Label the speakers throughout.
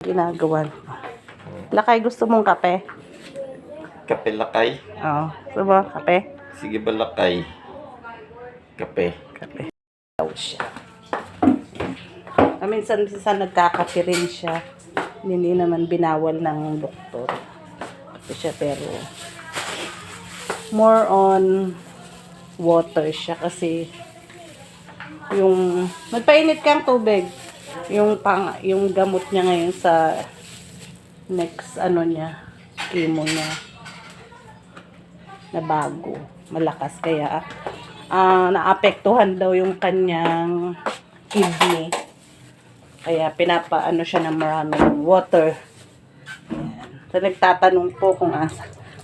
Speaker 1: ginagawa ko. Lakay, gusto mong kape?
Speaker 2: Kape lakay.
Speaker 1: Oo. Gusto mo kape?
Speaker 2: Sige ba lakay? Kape.
Speaker 1: Kape. Daw siya. Minsan nagkakape rin siya. Hindi naman binawal ng doktor. Kape siya pero more on water siya kasi yung magpainit kang tubig. Yung gamot niya ngayon sa next chemo niya na bago, malakas kaya naapektuhan daw yung kanyang kidney. Kaya pinapaano siya ng maraming water. Ayan. So nagtatanong po kung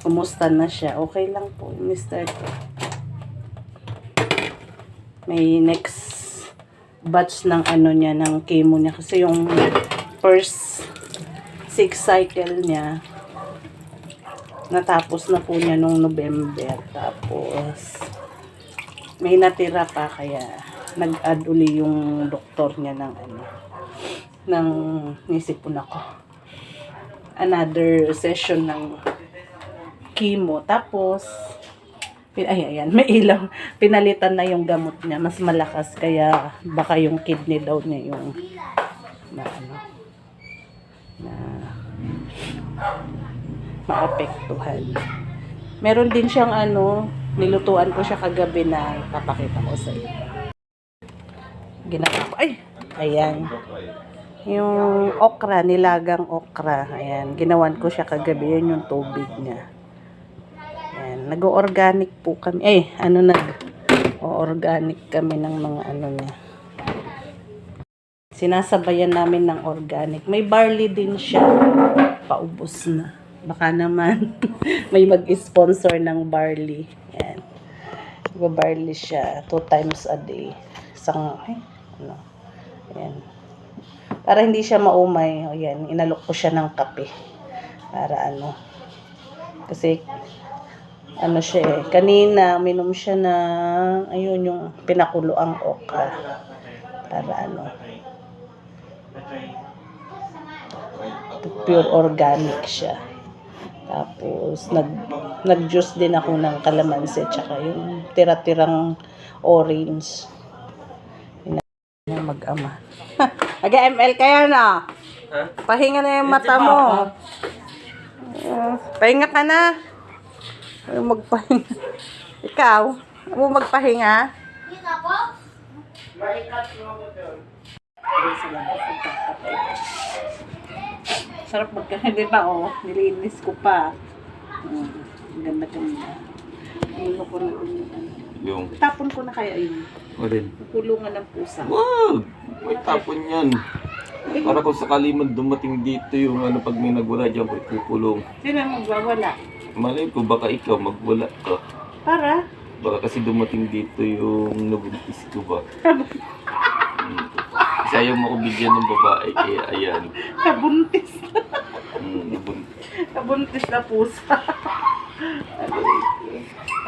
Speaker 1: kumusta na siya. Okay lang po, Mr. ko. May next batch ng niya, ng chemo niya. Kasi yung first 6 cycle niya, natapos na po niya nung November. Tapos, may natira pa kaya nag-add uli yung doktor niya ng nisipon ako. Another session ng chemo. Tapos, ayan, may ilaw. Pinalitan na yung gamot niya. Mas malakas kaya baka yung kidney daw niya yung maapektuhan. Meron din siyang nilutuan ko siya kagabi na papakita ko sa iyo. Ginawa ko. Ay! Ayan. Yung okra, nilagang okra. Ayan. Ginawan ko siya kagabi. Yan yung tubig niya. Ayan. Nag-organic po kami. Organic kami ng mga niya. Sinasabayan namin ng organic. May barley din siya. Paubos na. Baka naman may mag-sponsor ng barley. Ayan. Barley siya 2 times a day. Ayan. Para hindi siya maumay. Ayan. Inalok ko siya ng kape. Para kasi siya kanina minom siya na ayun yung pinakulo ang okra. Para pure organic siya. Tapos, nag-juice din ako ng kalamansi tsaka yung tira-tirang orange. Mag-ama. Mag-ML kaya na. Pahinga na yung mata mo. Pahinga ka na. Magpahinga. Ikaw, mo magpahinga? Sarap magkain, di ba? Nilinis ko pa. Ganda-ganda. Ulo ko na
Speaker 2: Yung
Speaker 1: tapon ko na kaya yun.
Speaker 2: rin.
Speaker 1: Kulungan ng pusa.
Speaker 2: Wow! May tapon yan. Para kung sakali man dumating dito yung pag may nagwala dyan, may pupulong.
Speaker 1: Sino ang magwawala?
Speaker 2: Malay ko, baka ikaw magwala ka.
Speaker 1: Para?
Speaker 2: Baka kasi dumating dito yung nabuntis ko ba. Kasi ayaw mo ko bigyan ng babae, kaya ayan.
Speaker 1: Nabuntis.
Speaker 2: Nabuntis.
Speaker 1: Nabuntis na pusa.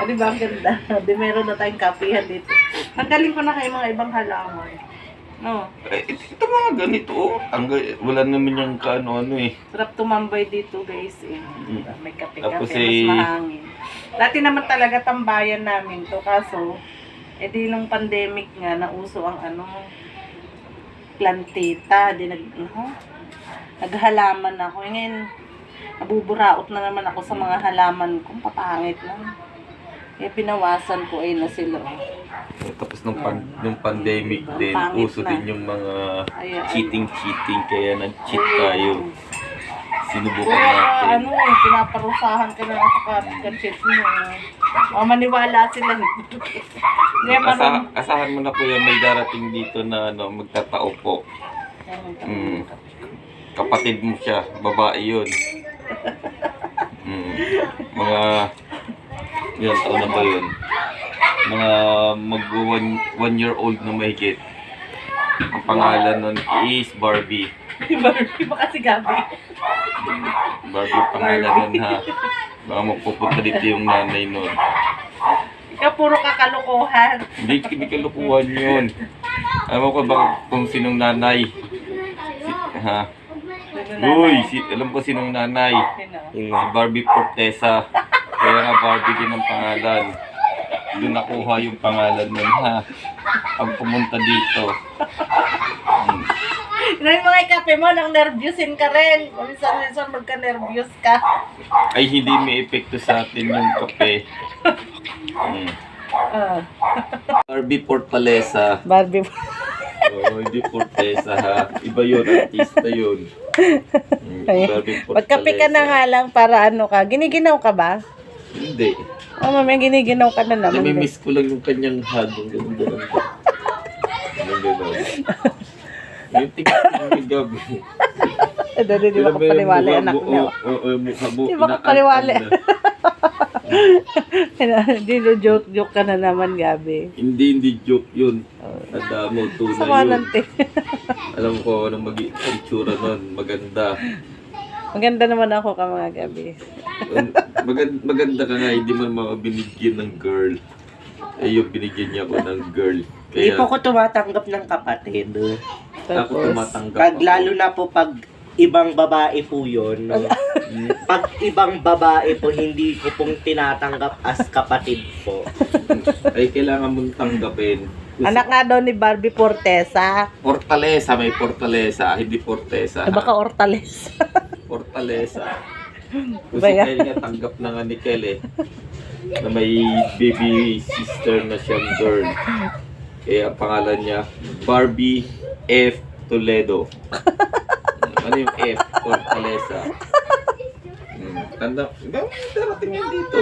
Speaker 1: Di ba ang ganda? Di meron na tayong kapihan dito. Tanggalin ko na kayo mga ibang halaman. No.
Speaker 2: Ito mga ganito, wala naman yung kaano-ano eh.
Speaker 1: Sarap tumambay dito guys eh. May kape-kape,
Speaker 2: Tapos
Speaker 1: mas mahangin. Dati naman talaga tambayan namin to, kaso di nung pandemic nga, nauso ang plantita. Naghalaman ako. Ngayon, nabuburaot na naman ako sa mga halaman ko. Papangit lang. Kaya pinawasan ko na sila.
Speaker 2: Tapos nung pandemic din, uso din yung mga cheating, kaya nag-cheat tayo. Sinubukan natin.
Speaker 1: Pinaparusahan ka na sa ka-cheat mo. Maniwala sila.
Speaker 2: Asahan mo na po yan, may darating dito na magtatao po. Kapatid mo siya, babae yun. Mga ilang taon na ba yun? Mga mag-1-year-old na mahigit. Ang pangalan nun is Barbie.
Speaker 1: Barbie ba kasi Gabi?
Speaker 2: Barbie pangalan nun ha. Baka magpupunta dito yung nanay nun.
Speaker 1: Ikaw puro kakalokohan.
Speaker 2: Hindi kalukuhan yun. Alam ko ba kung sinong nanay? Ha? Uy, alam ko sinong nanay. Si Barbie Fortesa. Kaya nga Barbie din ang pangalan. Doon nakuha yung pangalan nun, ha? Pag pumunta dito.
Speaker 1: Yung mga kape mo, nang nervyusin ka rin. Minsan magka-nervyos ka.
Speaker 2: Ay, hindi may epekto sa atin yung kape. Barbie Fortaleza.
Speaker 1: Barbie.
Speaker 2: Oo, hindi Fortesa, ha? Iba yun, artista yun. Barbie Fortaleza.
Speaker 1: Magkape ka na nga lang para ano ka. Giniginaw ka ba?
Speaker 2: Hindi.
Speaker 1: Oh, mamaya giniginaw ka na naman.
Speaker 2: Namimiss ko lang yung kanyang hug. Yung ganun. Yung tingin ni Gabi.
Speaker 1: Di ba kapaniwala yung anak niya?
Speaker 2: Oo, mukha mo.
Speaker 1: Di ba kapaniwala? Joke ka na naman, Gabi.
Speaker 2: Hindi joke yun. Tanda mo, tunay
Speaker 1: Sama
Speaker 2: yun.
Speaker 1: nante.
Speaker 2: Alam ko anong magiging itsura nun. Maganda.
Speaker 1: Maganda naman ako ka mga Gabi.
Speaker 2: Maganda ka nga, hindi mo naman binigyan ng girl. Eh, yung binigyan niya ako ng girl.
Speaker 3: Hindi
Speaker 2: Kaya
Speaker 3: po ko tumatanggap ng kapatid.
Speaker 2: ako tumatanggap
Speaker 3: Pag
Speaker 2: ako.
Speaker 3: lalo na po pag ibang babae po yun. Pag ibang babae po, hindi ko pong tinatanggap as kapatid po.
Speaker 2: Ay, kailangan mong tanggapin.
Speaker 1: Anak nga daw ni Barbie Fortesa.
Speaker 2: Fortaleza, may Fortaleza, hindi Fortesa.
Speaker 1: Ay, baka Hortales.
Speaker 2: Fortaleza. Kasi
Speaker 1: Ba yan?
Speaker 2: kaya niya tanggap na nga ni Kel na may baby sister na siyang girl. Kaya ang pangalan niya, Barbie F. Toledo. Ano yung F? Fortaleza. Tanda, darating yan dito.